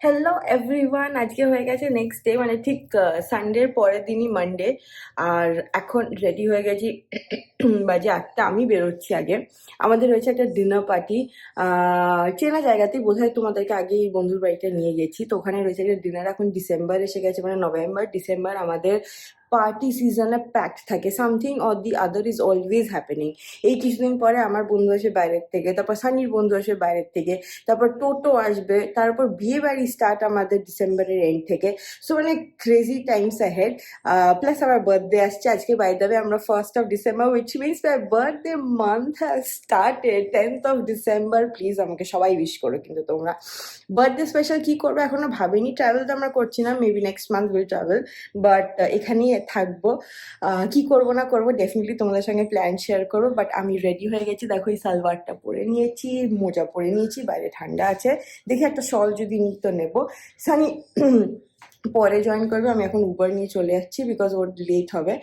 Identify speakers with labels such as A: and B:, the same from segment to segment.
A: Hello everyone, আজকে হয়ে গেছে নেক্সট ডে, মানে ঠিক সানডের পরের দিনই মানডে। আর এখন রেডি হয়ে গেছি। বাজে 8টা। আমি বেরোচ্ছি আগে। আমাদের রয়েছে একটা ডিনার পার্টি চেনা জায়গাতেই, বোধহয় তোমাদেরকে আগে এই বন্ধুর বাড়িতে নিয়ে গেছি। তো ওখানে রয়েছে একটা ডিনার। এখন ডিসেম্বর এসে গেছে, মানে নভেম্বর ডিসেম্বর আমাদের পার্টি সিজনে প্যাকড থাকে। Something or the other is always happening. এই কিছুদিন পরে আমার বন্ধু আসে বাইরের থেকে, তারপর সানির বন্ধু আসে বাইরের থেকে, তারপর টোটো আসবে, তারপর বিয়ে বাড়ি স্টার্ট আমাদের ডিসেম্বরের এন্ড থেকে। সো মানে ক্রেজি টাইমস অ্যাহেড। প্লাস আমার বার্থডে আসছে আজকে, বাই দ্য ওয়ে আমরা 1st of December, which means my birthday month has started 10th of December. Please আমাকে সবাই উইশ করো কিন্তু তোমরা। বার্থডে স্পেশাল কি করবো এখনো ভাবিনি। ট্রাভেল তো আমরা করছি না, maybe next month will travel, but এখানেই থাকবো। কি করবো না করবো ডেফিনেটলি তোমাদের সঙ্গে প্ল্যান শেয়ার করবো। বাট আমি রেডি হয়ে গেছি, দেখো এই সালওয়ারটা পরে নিয়েছি, মোজা পরে নিয়েছি, বাইরে ঠান্ডা আছে, দেখি একটা শল যদি নিই তো নেবো। সানি পরে জয়েন করবে, আমি এখন উবার নিয়ে চলে যাচ্ছি বিকজ ওর লেট হবে।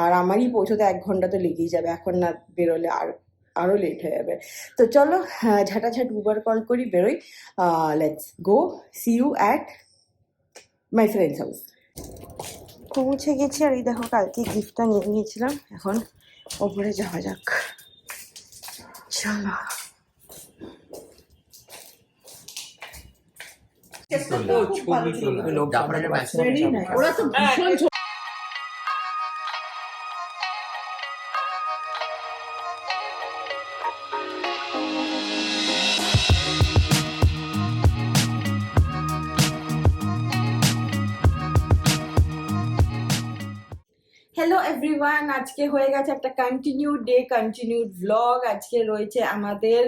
A: আর আমারই পৌঁছতে 1 ঘন্টা তো লেগেই যাবে, এখন না বেরোলে আরও লেট হয়ে যাবে। তো চলো ঝাঁটাঝাট উবার কল করি, বেরোই। Let's go, see you at my friend's house. পৌঁছে গেছি, আর এই দেখো কালকে গিফটটা নিয়ে নিয়েছিলাম। এখন ওপরে যাওয়া যাক, চলো। ওরা তো ভীষণ হ্যালো এভরিওয়ান, আজকে হয়ে গেছে একটা কন্টিনিউড ডে, কন্টিনিউড ভ্লগ। আজকে রয়েছে আমাদের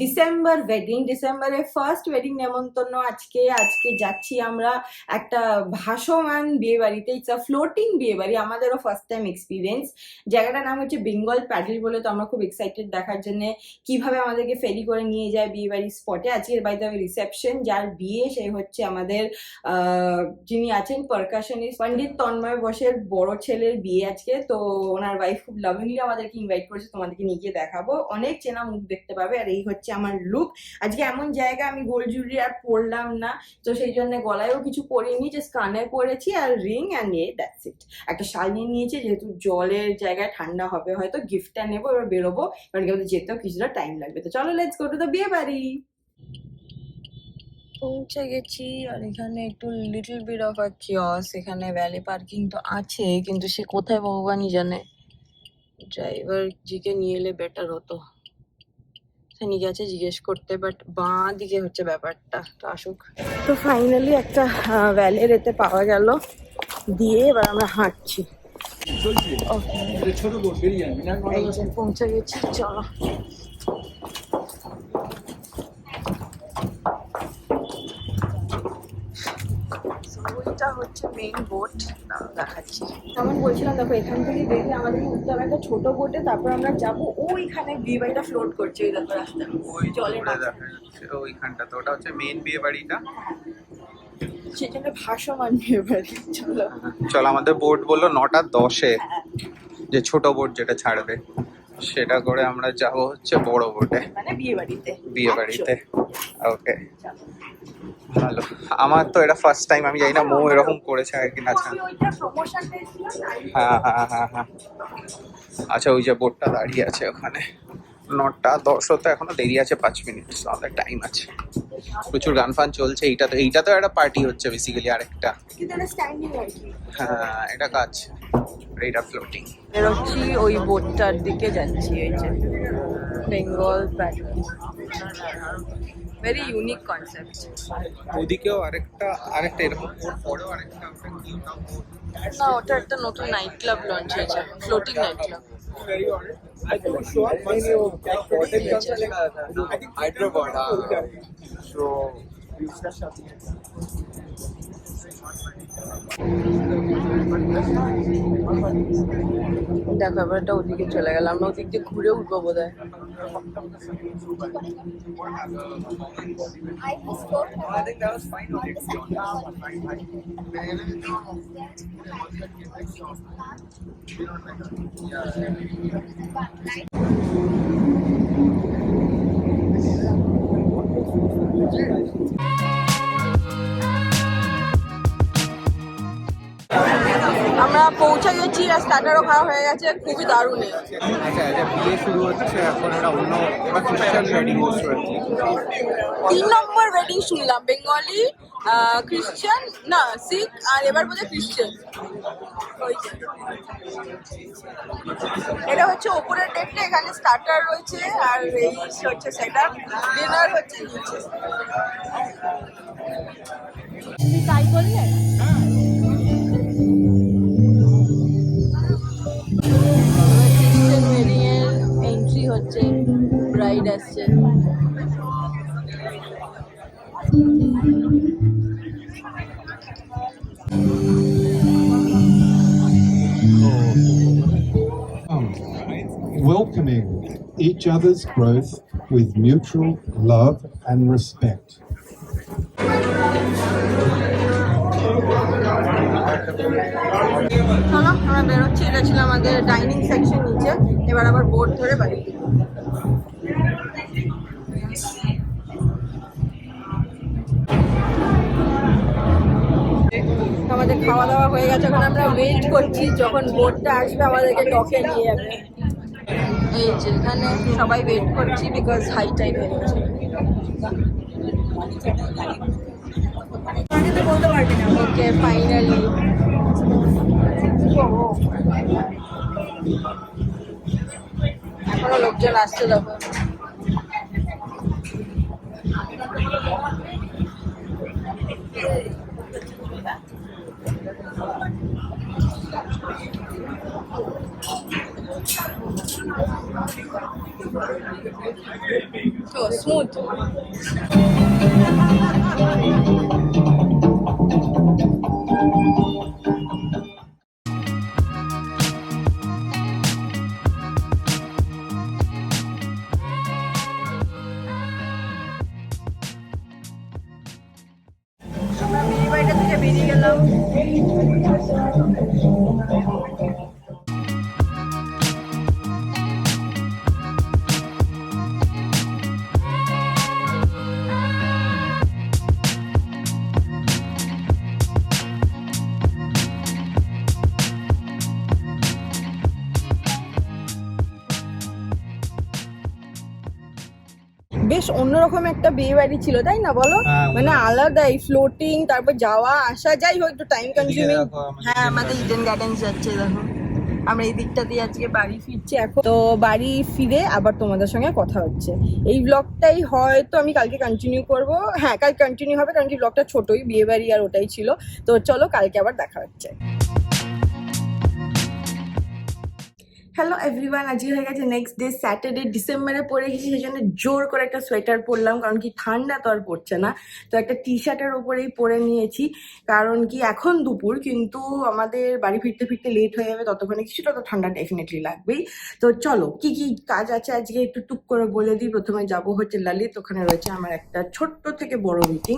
A: ডিসেম্বর ওয়েডিং, ডিসেম্বরের ফার্স্ট ওয়েডিং নেমন্তন্ন। আজকে যাচ্ছি আমরা একটা ভাসমান বিয়ে বাড়িতে। ইটস আ ফ্লোটিং বিয়ে বাড়ি, আমাদেরও ফার্স্ট টাইম এক্সপিরিয়েন্স। জায়গাটার নাম হচ্ছে বেঙ্গল প্যাডেল বলে। তো আমরা খুব এক্সাইটেড দেখার জন্য কিভাবে আমাদেরকে ফেরি করে নিয়ে যায় বিয়ে বাড়ির স্পটে। আজকের বাড়িতে হবে রিসেপশন, যার বিয়ে সে হচ্ছে আমাদের যিনি আছেন পারকাশনিস্ট পণ্ডিত তন্ময় বসের বড় ছেলের বিয়ে আজকে। তো ওনার ওয়াইফ খুব লাভিংলি আমাদেরকে ইনভাইট করেছে, তোমাদেরকে নিয়ে গিয়ে দেখাবো, অনেক চেনা মুখ দেখতে পাবে। আর এই হচ্ছে আমার লুক আজকে। এমন জায়গা আমি গোল্ড জুয়েলারি আর পরলাম না, তো সেই জন্য গলায়ও কিছু পরিনি, জাস্ট কানে পরেছি আর রিং অ্যান্ড দ্যাটস ইট। একটা শাল নিয়ে নিয়েছি, যেহেতু জলের জায়গায় ঠান্ডা হবে, হয়তো গিফটটা নেবো, এবার বেরোবো, কারণ কি যেতেও কিছুটা টাইম লাগবে। তো চলো লেটস গো টু দ্য বিয়ে বাড়ি। পৌঁছে গেছি, আর এখানে একটু লিটল বিট অফ আ কিয়স। এখানে ভ্যালি পার্কিং তো আছে, কিন্তু সে কোথায় ভগবানই জানে। ড্রাইভার জিকে নিয়ে এলে বেটার হতো। সে গেছে জিজ্ঞেস করতে, বাট বাঁ দিকে হচ্ছে ব্যাপারটা। তো আসুক। তো ফাইনালি একটা ভ্যালের এতে পাওয়া গেল, দিয়ে এবার আমরা হাঁটছি। পৌঁছে গেছি, চলো। ওইটা হচ্ছে মেইন বোট, দেখাচ্ছি। যেমন বলছিলাম, দেখো এখান থেকে দেখলে আমাদের উঠতে হবে একটা ছোট বোটে, তারপর আমরা যাবো ওইখানে বিয়ে বাড়িটা ফ্লোট করছে, ওই দেখো রাস্তা,
B: ওই
A: জলের
B: দেখা যাচ্ছে ওইখানটা। তো ওটা হচ্ছে মেইন বিয়ে বাড়িটা,
A: সেখানে ভাসমান বিয়ে বাড়ি। চলো
B: চল। আমাদের বোট বললো 9টা 10-এ, যে ছোট বোট যেটা ছাড়বে সেটা করে আমরা যাব হচ্ছে বড় বোটে,
A: মানে বিয়ে বাড়িতে।
B: ওকে, ভালো। আমার তো এটা ফার্স্ট টাইম, আমি জানি না মৌ এরকম করেছে আর কি না। হ্যাঁ হ্যাঁ হ্যাঁ হ্যাঁ, আচ্ছা ওই যে বোটটা দাঁড়িয়ে আছে ওখানে। 9টা 10 হতে এখনো দেরি আছে, 5 মিনিট, আমাদের টাইম আছে। প্রচুর গান ফান চলছে। এইটা তো একটা পার্টি হচ্ছে বেসিক্যালি, আরেকটা। হ্যাঁ, এটা কাজ, এটা ফ্লোটিং।
A: বেরোচ্ছি, ওই বোটটার দিকে যাচ্ছি। এই যে Bengal paddle, very unique concept.
B: ওদিকেও আরেকটা এরকম পরেও আরেকটা।
A: না, ওটা একটা নতুন নাইট ক্লাব লঞ্চ হয়েছে, ফ্লোটিং নাইট ক্লাব। দেখো এবার একটা ওদিকে চলে গেলাম, আমরা ওদিক দিয়ে ঘুরে উঠবো বোধ হয়। আমরা পৌঁছে গেছি আর স্টার্টারও খাওয়া হয়ে গেছে, খুবই দারুণ।
B: আচ্ছা এটা বিয়ে শুরু হচ্ছে এখন, এটা অন্য এবার খ্রিস্টান ওয়েডিং হচ্ছে আর কি।
A: 3 নম্বর ওয়েডিং শুনলাম, বেঙ্গলি, খ্রিস্টান না শিখ, আর এবার বোধহয় খ্রিস্টান। এটা হচ্ছে ওপরের ডেকটা, এখানে স্টার্টার রয়েছে আর এই হচ্ছে সেটা, ডিনার হচ্ছে নিচে। তুমি তাই বললে? খ্রিস্টান ওয়েডিং এর এন্ট্রি হচ্ছে, ব্রাইড আসছে।
C: Welcoming each other's growth with mutual love and respect.
A: চলো আমরা বেরোচ্ছি, এটা ছিল আমাদের ডাইনিং সেকশন নিচে, এবার আবার বোট ধরে বাড়ি। আমাদের খাওয়া দাওয়া হয়ে গেছে, এখন আমরা ওয়েট করছি যখন বোটটা আসবে আমাদেরকে ডকে নিয়ে যাবে। এই যে এখানে সবাই ওয়েট করছি বিকজ হাই টাইম হয়ে গেছে। বলতে পারবি না। ওকে ফাইনালি এখনো লোকজন আসছে দেখো। Oh, smooth. আমরা বিয়ে বাড়িটা থেকে বেরিয়ে গেলাম। বেশ অন্যরকম একটা বিয়ে বাড়ি ছিল, তাই না বলো? মানে আলাদাই, ফ্লোটিং, তারপর যাওয়া আসা, যাই হোক একটু টাইম কনজিউমিং। হ্যাঁ আমাদের ইডেন গার্ডেন্স যাচ্ছে দেখো, আমরা এই দিকটা দিয়ে আজকে বাড়ি ফিরছি। এখন তো বাড়ি ফিরে আবার তোমাদের সঙ্গে কথা হচ্ছে। এই ব্লগটাই হয়তো আমি কালকে কন্টিনিউ করব, হ্যাঁ কাল কন্টিনিউ হবে, কারণ কি ব্লগটা ছোটই, বিয়ে বাড়ি আর ওটাই ছিল। তো চলো কালকে আবার দেখা হচ্ছে। হ্যালো এভরিওয়ান, আজকে হয়ে গেছে নেক্সট ডে স্যাটারডে, ডিসেম্বরে পড়ে গেছি, সেই জন্য জোর করে একটা সোয়েটার পরলাম, কারণ কি ঠান্ডা তো আর পড়ছে না। তো একটা টি শার্টের ওপরেই পরে নিয়েছি, কারণ কি এখন দুপুর, কিন্তু আমাদের বাড়ি ফিরতে ফিরতে লেট হয়ে যাবে, ততক্ষণে কিছুটা তো ঠান্ডা ডেফিনেটলি লাগবেই। তো চলো কি কি কাজ আছে আজকে একটু টুক করে বলে দিই। প্রথমে যাব হচ্ছে ললিত, ওখানে রয়েছে আমার একটা ছোট্ট থেকে বড় মিটিং,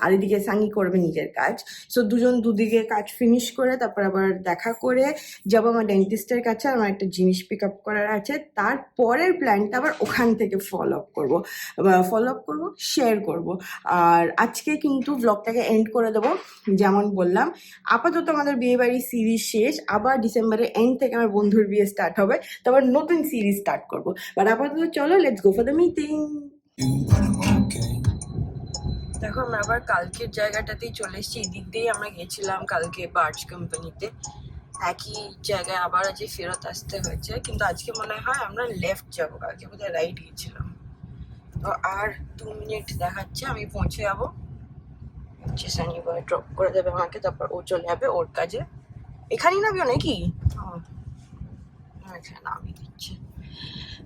A: আর এদিকে সাঙ্গি করবে নিজের কাজ। সো দুজন দুদিকে কাজ ফিনিশ করে তারপর আবার দেখা করে যাবো আমার ডেন্টিস্টের কাছে, আমার একটা জিনিস পিক আপ করার আছে। তারপরের প্ল্যানটা আবার ওখান থেকে ফলো আপ করবো, শেয়ার করব। আর আজকে কিন্তু ব্লগটাকে এন্ড করে দেবো, যেমন বললাম আপাতত আমাদের বিয়ে বাড়ির সিরিজ শেষ, আবার ডিসেম্বরের এন্ড থেকে আমার বন্ধুর বিয়ে স্টার্ট হবে, তারপর নতুন সিরিজ স্টার্ট করবো। বাট আপাতত চলো let's go for the meeting. দেখো আমরা আবার কালকের জায়গাটাতেই চলে এসেছি, এদিক দিয়েই আমরা গেছিলাম কালকে বার্জ কোম্পানিতে, একই জায়গায় আবার আজকে ফেরত আসতে হয়েছে, কিন্তু আজকে মনে হয় আমরা লেফট যাবো, কালকে বোধহয় রাইট গেছিলাম। তো আর 2 মিনিট দেখাচ্ছে আমি পৌঁছে যাবো, সানি বয় ড্রপ করে দেবে আমাকে, তারপর ও চলে যাবে ওর কাজে। এখানেই নামিও নাকি? এখানে নামিয়ে দিচ্ছে।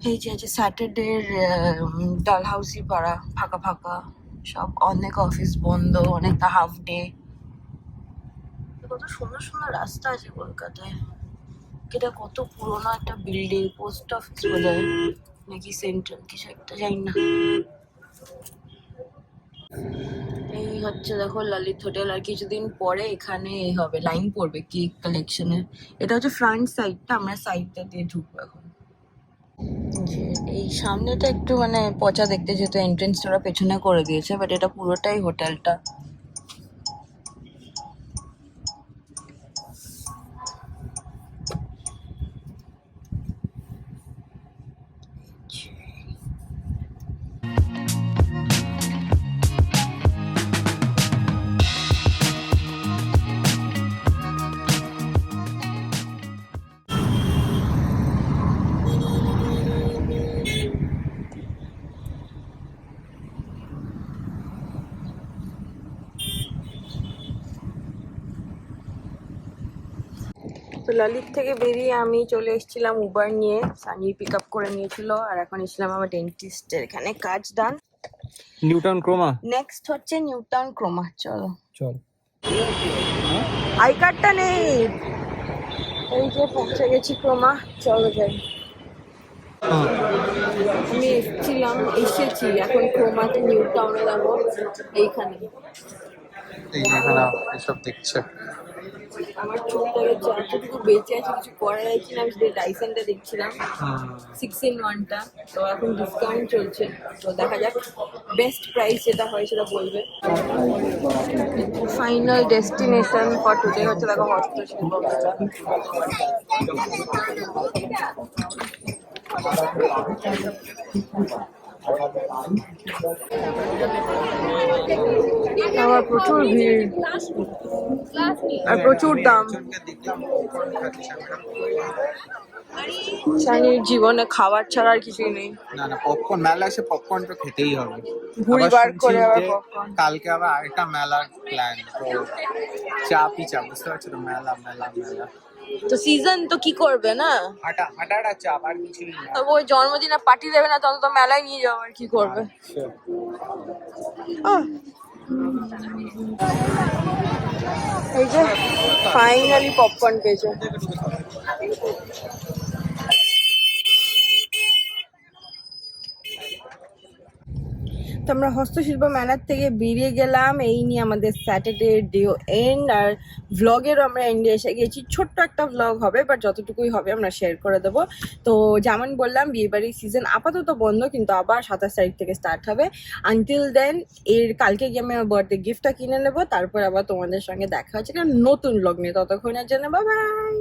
A: এই যে আছে স্যাটারডের ডালহাউসি পাড়া, ফাঁকা ফাঁকা সব, অনেক অফিস বন্ধ, অনেকটা হাফ ডে। কত সুন্দর সুন্দর রাস্তা আছে কলকাতায়, এটা কত পুরোনো একটা বিল্ডিং, পোস্ট অফিস বোধহয় নাকি সেন্ট্রাল কিছু একটা, জানি না। এই হচ্ছে দেখো ললিত হোটেল, আর কিছুদিন পরে এখানে হবে লাইন পড়বে কেক কালেকশনের। এটা হচ্ছে ফ্রন্ট সাইডটা, আমরা সাইডটা দিয়ে ঢুকবো এখন। এই সামনেটা একটু মানে পচা দেখতে, যেহেতু এন্ট্রেন্সটা ওরা পেছনে করে দিয়েছে, বাট এটা পুরোটাই হোটেলটা। তো ললিত থেকে বেরিয়ে আমি চলে এসেছিলাম উবার নিয়ে, সানি পিক আপ করে নিয়েছিল, আর এখন এসেছিলাম আমার ডেন্টিস্টের এখানে কাজ ডান।
B: নিউটাউন ক্রোমা
A: নেক্সট হচ্ছে নিউটাউন ক্রোমা। চলো,
B: চল।
A: আই কার্ডটা নেই। এই যে পৌঁছে গেছি ক্রোমা, চলো যাই। আমি এসেছি এখন ক্রোমাতে, নিউ টাউনে যাবো এইখানে।
B: এই এখানে এসব দেখছে।
A: আমার চুলটাকে যতটুকু বেঁচে আছে কিছু করার আছে না, আমি সেটা ডাইসনটা দেখছিলাম 6-in-1টা, তো এখন ডিসকাউন্ট চলছে, তো দেখা যাক বেস্ট প্রাইস যেটা হয় সেটা বলবে। ফাইনাল ডেস্টিনেশন ফর টুডে হচ্ছে দেখো হস্তশিল্প মেলা। আমার প্রচুর ভিড় আর প্রচুর দাম। শানির জীবনে খাবার ছাড়া আর কিছুই নেই।
B: না না, পপকর্ন মেলা এসে পপকর্ন তো খেতেই হবে।
A: ভুড়ি
B: আবার
A: বার
B: শুনছি
A: করে আবার
B: যে
A: পপকর্ন।
B: কালকে আবার আরেকটা মেলার প্ল্যান, তো চাপই চাপ, বুঝতে পারছো তো, মেলা মেলা মেলা।
A: তো সিজন তো কি করবে না,
B: হাঁটা হাঁটাটা চাপ, আর কিছুই না।
A: তবে ওই জন্মদিনে পার্টি দেবে না, তখন তো মেলায় নিয়ে যাবো, আর কি করবে। আহ, এই যে ফাইনালি পপকর্ন পেয়েছে। তো আমরা হস্তশিল্প মেলার থেকে বেরিয়ে গেলাম, এই নিয়ে আমাদের স্যাটারডে ডে এন্ড, আর ভ্লগেরও আমরা এন্ডে এসে গেছি। ছোট্ট একটা ভ্লগ হবে, বাট যতটুকুই হবে আমরা শেয়ার করে দেবো। তো যেমন বললাম, বিয়েবাড়ির সিজন আপাতত বন্ধ, কিন্তু আবার 27 তারিখ থেকে স্টার্ট হবে। আনটিল দেন, এর কালকে গিয়ে আমি আমার বার্থডে গিফটটা কিনে নেবো, তারপর আবার তোমাদের সঙ্গে দেখা হচ্ছে একটা নতুন ভ্লগ নিয়ে। ততক্ষণের জন্য বাই বাই।